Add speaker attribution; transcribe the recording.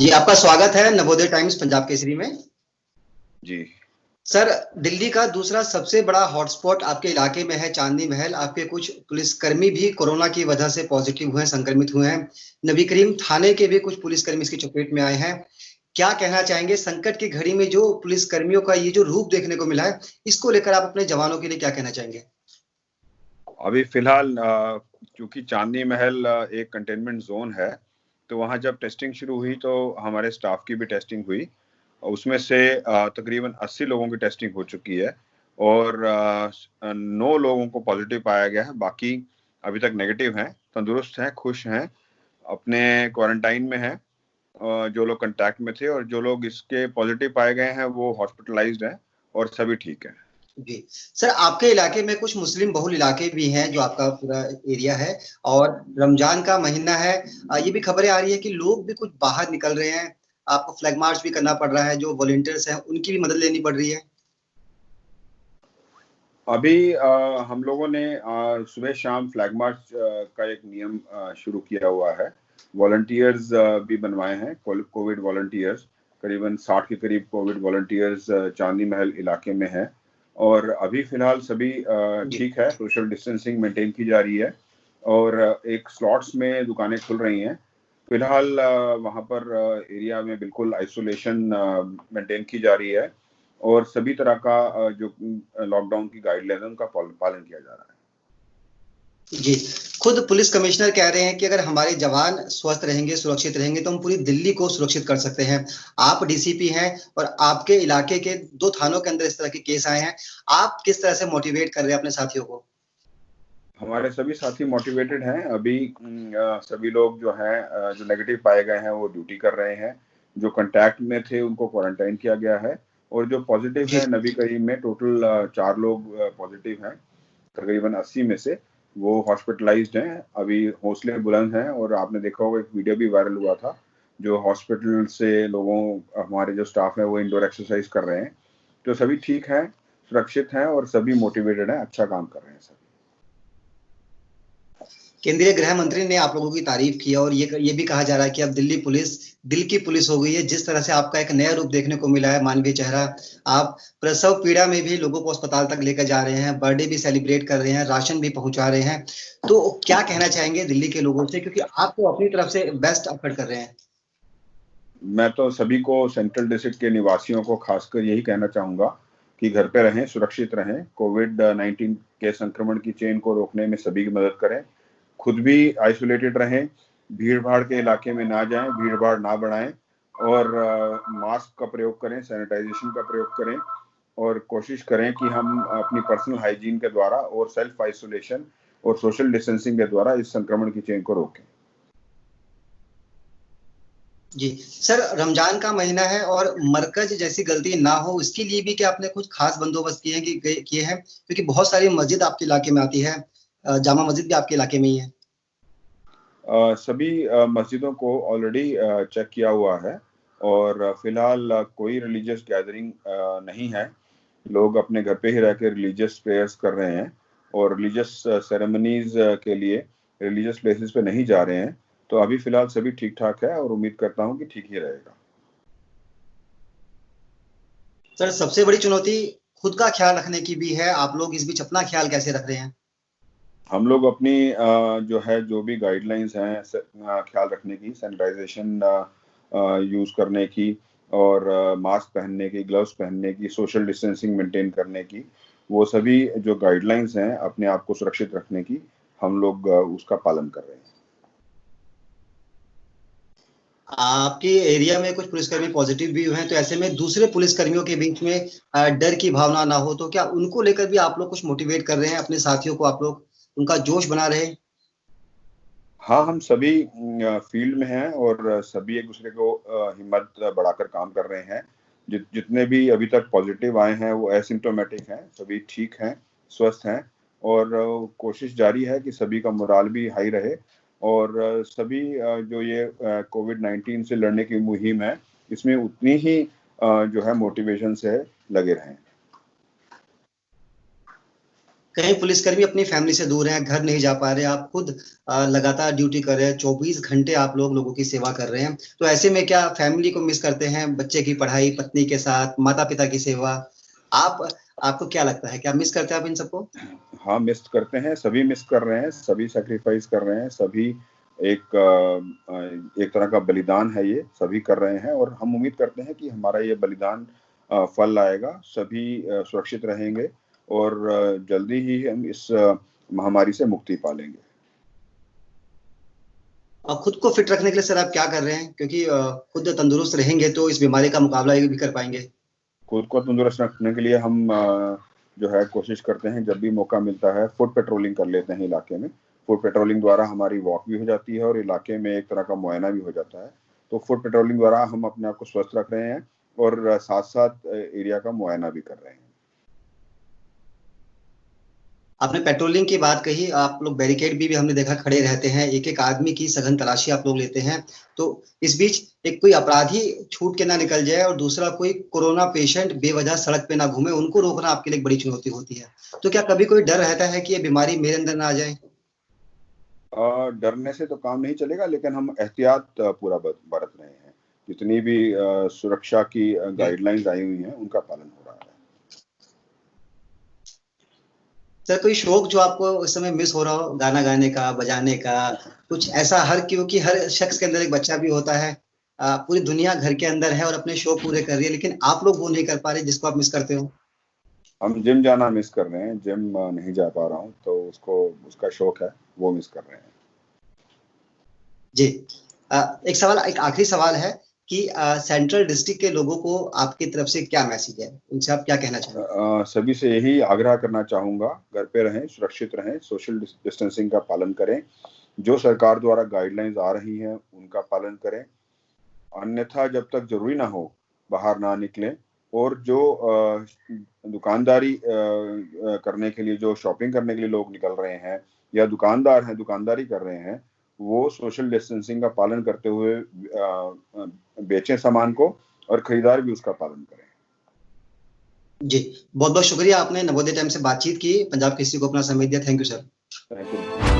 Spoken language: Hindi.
Speaker 1: जी, आपका स्वागत है नवोदय टाइम्स पंजाब केसरी में।
Speaker 2: जी
Speaker 1: सर, दिल्ली का दूसरा सबसे बड़ा हॉटस्पॉट आपके इलाके में है चांदनी महल। आपके कुछ पुलिसकर्मी भी कोरोना की वजह से पॉजिटिव हुए हैं, संक्रमित हुए हैं। नबी करीम थाने के भी कुछ पुलिसकर्मी इसकी चपेट में आए हैं। क्या कहना चाहेंगे संकट की घड़ी में जो पुलिसकर्मियों का ये जो रूप देखने को मिला है, इसको लेकर आप अपने जवानों के लिए क्या कहना चाहेंगे?
Speaker 2: अभी फिलहाल क्योंकि चांदनी महल एक कंटेनमेंट जोन है, तो वहाँ जब टेस्टिंग शुरू हुई तो हमारे स्टाफ की भी टेस्टिंग हुई। उसमें से तकरीबन 80 लोगों की टेस्टिंग हो चुकी है और 9 लोगों को पॉजिटिव पाया गया है। बाकी अभी तक नेगेटिव हैं, तंदुरुस्त हैं, खुश हैं, अपने क्वारंटाइन में हैं। जो लोग कांटेक्ट में थे और जो लोग इसके पॉजिटिव पाए गए हैं वो हॉस्पिटलाइज्ड हैं और सभी ठीक हैं।
Speaker 1: जी। सर, आपके इलाके में कुछ मुस्लिम बहुल इलाके भी हैं जो आपका पूरा एरिया है, और रमजान का महीना है। ये भी खबरें आ रही है कि लोग भी कुछ बाहर निकल रहे हैं। आपको फ्लैग मार्च भी करना पड़ रहा है, जो वॉलंटियर्स हैं उनकी भी मदद लेनी पड़ रही है।
Speaker 2: अभी हम लोगों ने सुबह शाम फ्लैग मार्च का एक नियम शुरू किया हुआ है। वॉलंटियर्स भी बनवाए हैं, कोविड वॉलंटियर्स। करीबन 60 के करीब कोविड वॉलंटियर्स चांदनी महल इलाके में हैं और अभी फिलहाल सभी
Speaker 1: जी।
Speaker 2: ठीक है। सोशल डिस्टेंसिंग मेंटेन की जा रही है और एक स्लॉट्स में दुकानें खुल रही हैं। फिलहाल वहाँ पर एरिया में बिल्कुल आइसोलेशन मेंटेन की जा रही है और सभी तरह का जो लॉकडाउन की गाइडलाइन है उनका पालन किया जा रहा है।
Speaker 1: जी, खुद पुलिस कमिश्नर कह रहे हैं कि अगर हमारे जवान स्वस्थ रहेंगे, सुरक्षित रहेंगे तो हम पूरी दिल्ली को सुरक्षित कर सकते हैं। आप डीसीपी हैं और आपके इलाके के 2 थानों के अंदर इस तरह के केस आए हैं। आप किस तरह से मोटिवेट कर रहे हैं अपने साथियों को?
Speaker 2: हमारे सभी साथी मोटिवेटेड हैं। अभी सभी लोग जो हैं जो नेगेटिव पाए गए हैं वो ड्यूटी कर रहे हैं। जो कांटेक्ट में थे उनको क्वारंटाइन किया गया है और जो पॉजिटिव
Speaker 1: जी।
Speaker 2: है नबी करीम में टोटल 4 लोग पॉजिटिव हैं। तकरीबन 80 में से वो हॉस्पिटलाइज्ड हैं। अभी हौसले बुलंद हैं और आपने देखा होगा एक वीडियो भी वायरल हुआ था, जो हॉस्पिटल से लोगों हमारे जो स्टाफ है वो इंडोर एक्सरसाइज कर रहे हैं। तो सभी ठीक हैं, सुरक्षित हैं और सभी मोटिवेटेड हैं, अच्छा काम कर रहे हैं सभी।
Speaker 1: केंद्रीय गृह मंत्री ने आप लोगों की तारीफ की और ये भी कहा जा रहा है कि अब दिल्ली पुलिस दिल की पुलिस हो गई है। जिस तरह से आपका एक नया रूप देखने को मिला है, मानवीय चेहरा। आप प्रसव पीड़ा में भी लोगों को अस्पताल तक लेकर जा रहे हैं, बर्थडे भी सेलिब्रेट कर रहे हैं, राशन भी पहुंचा रहे हैं। तो क्या कहना चाहेंगे दिल्ली के लोगों से, क्योंकि आप तो अपनी तरफ से बेस्ट एफर्ट कर रहे हैं?
Speaker 2: मैं तो सभी को, सेंट्रल डिस्ट्रिक्ट के निवासियों को खासकर यही कहना चाहूँगा कि घर पे रहें, सुरक्षित रहें। कोविड-19 के संक्रमण की चेन को रोकने में सभी की मदद करें। खुद भी आइसोलेटेड रहें, भीड़-भाड़ के इलाके में ना जाएँ, भीड़-भाड़ ना बढ़ाएँ और मास्क का प्रयोग करें, सैनिटाइज़ेशन का प्रयोग करें और कोशिश करें कि हम अपनी पर्सनल हाइजीन के द्वारा और सेल्फ आइसोलेशन और सोशल डिस्टेंसिंग के द्वारा इस संक्रमण की चेन को रोकें।
Speaker 1: जी। सर, रमजान का महीना है और मरकज जैसी गलती ना हो, इसके लिए भी क्या आपने कुछ खास बंदोबस्त किए हैं? क्योंकि बहुत सारी मस्जिद आपके इलाके में आती है। जामा मस्जिद भी आपके इलाके में ही है।
Speaker 2: सभी मस्जिदों को ऑलरेडी चेक किया हुआ है और फिलहाल कोई रिलीजियस गैदरिंग नहीं है। लोग अपने घर पे ही रह के रिलीजियस प्रेयर्स कर रहे हैं और रिलीजियस सेरेमनीज के लिए रिलीजियस प्लेसेस पे नहीं जा रहे हैं। तो अभी फिलहाल सभी ठीक-ठाक है और उम्मीद करता हूँ कि ठीक ही रहेगा।
Speaker 1: सर, सबसे बड़ी चुनौती खुद का ख्याल रखने की भी है। आप लोग इस बीच अपना ख्याल कैसे रख रहे हैं?
Speaker 2: हम लोग अपनी जो है जो भी गाइडलाइंस हैं ख्याल रखने की, सैनिटाइजेशन यूज़ करने की और मास्क पहनने की, ग्लव्स पहनने की, सोशल डिस्टेंसिंग मेंटेन करने की, वो सभी जो गाइडलाइंस हैं अपने आप को सुरक्षित रखने की, हम लोग उसका पालन कर रहे हैं।
Speaker 1: आपके एरिया में कुछ पुलिसकर्मी पॉजिटिव भी हुए हैं, तो ऐसे में दूसरे पुलिसकर्मियों के बीच में डर की भावना ना हो, तो क्या उनको लेकर भी आप लोग कुछ मोटिवेट कर रहे हैं अपने साथियों को? आप लोग उनका जोश बना रहे हैं?
Speaker 2: हाँ, हम सभी फील्ड में हैं और सभी एक-दूसरे को हिम्मत बढ़ाकर काम कर रहे हैं। जितने भी अभी तक पॉज़िटिव आए हैं, वो एसिम्प्टोमेटिक हैं, सभी ठीक हैं, स्वस्थ हैं और कोशिश जारी है कि सभी का मोराल भी हाई रहे और सभी जो ये कोविड-19 से लड़ने की मुहिम है, इसमें उतनी ही जो है मोटिवेशन से लगे रहें।
Speaker 1: कई पुलिसकर्मी अपनी फैमिली से दूर हैं, घर नहीं जा पा रहे, आप खुद लगातार ड्यूटी कर रहे हैं, 24 घंटे आप लोगों की सेवा कर रहे हैं। तो ऐसे में क्या फैमिली को मिस करते हैं, बच्चे की पढ़ाई, पत्नी के साथ, माता-पिता की सेवा? आप आपको क्या लगता है, क्या मिस करते हैं आप इन सबको?
Speaker 2: हाँ, मिस करते हैं, सभी मिस कर रहे हैं, सभी सैक्रिफाइस कर रहे हैं, सभी एक तरह का बलिदान है ये, सभी कर रहे हैं और हम उम्मीद करते हैं कि हमारा ये बलिदान फल लाएगा, सभी सुरक्षित रहेंगे और जल्दी ही हम इस महामारी से मुक्ति पा लेंगे।
Speaker 1: खुद को फिट रखने के लिए सर आप क्या कर रहे हैं? क्योंकि खुद तंदुरुस्त रहेंगे तो इस बीमारी का मुकाबला ये भी कर पाएँगे।
Speaker 2: खुद को तंदुरुस्त रखने के लिए हम जो है कोशिश करते हैं, जब भी मौका मिलता है फुट पेट्रोलिंग कर लेते हैं इलाके में। फुट पेट्रोलिंग द्वारा हमारी वॉक भी हो जाती है और इलाके में एक तरह का मुआयना भी हो जाता है। तो फुट पेट्रोलिंग द्वारा हम अपने आप को स्वस्थ रख रहे हैं और साथ-साथ एरिया का मुआयना भी कर रहे हैं।
Speaker 1: आपने पेट्रोलिंग की बात कही, आप लोग बैरिकेड भी हमने देखा खड़े रहते हैं, एक-एक आदमी की सघन तलाशी आप लोग लेते हैं। तो इस बीच एक कोई अपराधी छूट के ना निकल जाए और दूसरा कोई कोरोना पेशेंट बेवजह सड़क पे ना घूमे, उनको रोकना आपके लिए एक बड़ी चुनौती होती है। तो क्या कभी कोई डर रहता है कि ये बीमारी मेरे अंदर ना आ जाए?
Speaker 2: डरने से तो काम नहीं चलेगा, लेकिन हम एहतियात पूरा बरत रहे हैं। जितनी भी सुरक्षा की गाइडलाइंस आई हुई हैं, उनका पालन हो रहा है।
Speaker 1: सर कोई शौक जो आपको उस समय मिस हो रहा हो, गाना गाने का, बजाने का, कुछ ऐसा क्योंकि हर शख्स के अंदर एक बच्चा भी होता है। पूरी दुनिया घर के अंदर है और अपने शौक पूरे कर रही है, लेकिन आप लोग वो नहीं कर पा रहे जिसको आप मिस करते हो।
Speaker 2: हम जिम जाना मिस कर रहे हैं, जिम नहीं जा पा रहा हूँ, तो उसका शौक है, वो मिस कर रहे हैं।
Speaker 1: जी। एक आखिरी सवाल है कि सेंट्रल डिस्ट्रिक्ट के लोगों को आपकी तरफ से क्या मैसेज है? उनसे आप क्या कहना चाहेंगे?
Speaker 2: सभी से यही आग्रह करना चाहूँगा, घर पे रहें, सुरक्षित रहें, सोशल डिस्टेंसिंग का पालन करें। जो सरकार द्वारा गाइडलाइंस आ रही हैं, उनका पालन करें। अन्यथा जब तक ज़रूरी ना हो, बाहर ना निकलें और जो दुकानदारी करने के लिए, जो शॉपिंग करने के लिए लोग निकल रहे हैं या दुकानदार हैं, दुकानदारी कर रहे हैं, वो सोशल डिस्टेंसिंग का पालन करते हुए बेचें सामान को और खरीदार भी उसका पालन करें।
Speaker 1: जी, बहुत-बहुत शुक्रिया आपने नवोदय टाइम से बातचीत की, पंजाब केसरी को अपना समय दिया। Thank you sir.
Speaker 2: Thank you.